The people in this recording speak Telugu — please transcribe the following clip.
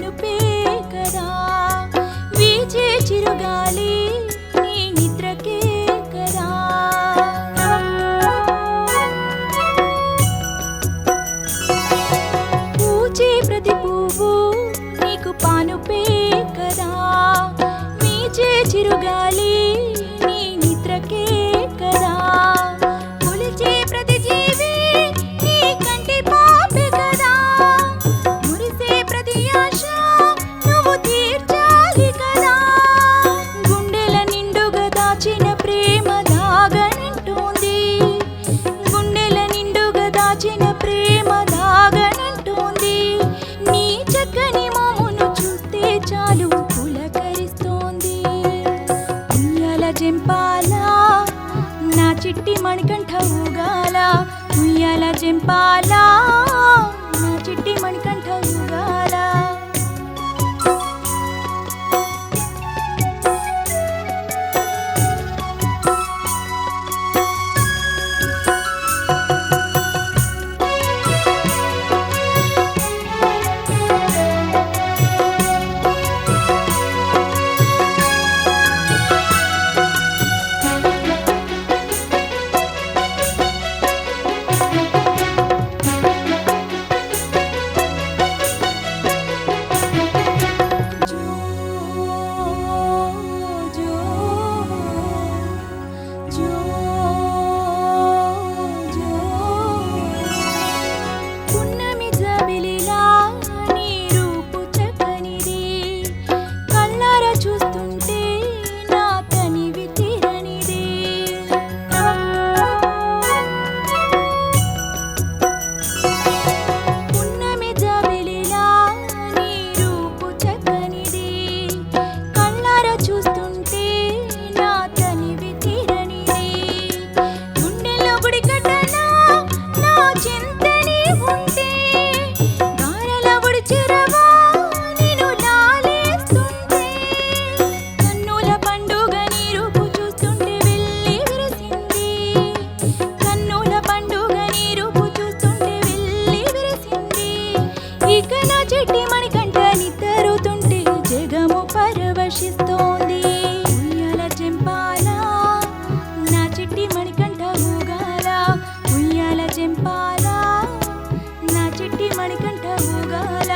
పానుపే కదా, వీచే చిరుగాలి నీ నిద్రకే కదా. పూచే ప్రతి పువ్వు నీకు పానుపే కదా, వీచే చిరుగాలి నీ నిద్రకే కదా. కొలిచే ప్రతి జీవి నీ కంటి పాపే కదా, మురిసే ప్రతి ఆశ నువ్వు తీర్చాలి కదా. గుండెల నిండుగా దాచిన ప్రేమ దాగనంటోంది, గుండెల నిండుగా దాచిన ప్రేమ దాగనంటోంది. నీ చక్కని మోమును చూస్తే చాలు పులకరిస్తోంది. ఉయ్యాల జంపాల నా చిట్టి మణికంఠ ఊగాల, ఉయ్యాల జంపాల నా చిట్టి మణికంఠ ఊగాల. పున్నమి జాబిలిలా నీ రూపు చక్కనిది, కళ్ళారా చూస్తుంటే నా తనివి తీరనిది. పున్నమి జాబిలిలా నీ రూపు చక్కనిది, కళ్ళారా చూస్తుంటే నా తనివి తీరనిది. గుండెల్లో గుడి కట్టనా నా చింతని ఉంటే, గారెల గుడి చెరవా నిన్ను లాలేస్తుంటే. కన్నుల పండుగ నీ రూపు చూస్తుంటే వెళ్ళి విరిసింది, కన్నుల పండుగ నీ రూపు చూస్తుంటే వెళ్ళి విరిసింది. ఇక నా చెట్టి మణికంఠ నిద్రతుంటే జగము పరవశిస్తోంది. ఉయ్యాల జంపాల నా చిట్టి మణికంఠ ఊగాల, ఉయ్యాల జంపాల నా చిట్టి మణికంఠ ఊగాల.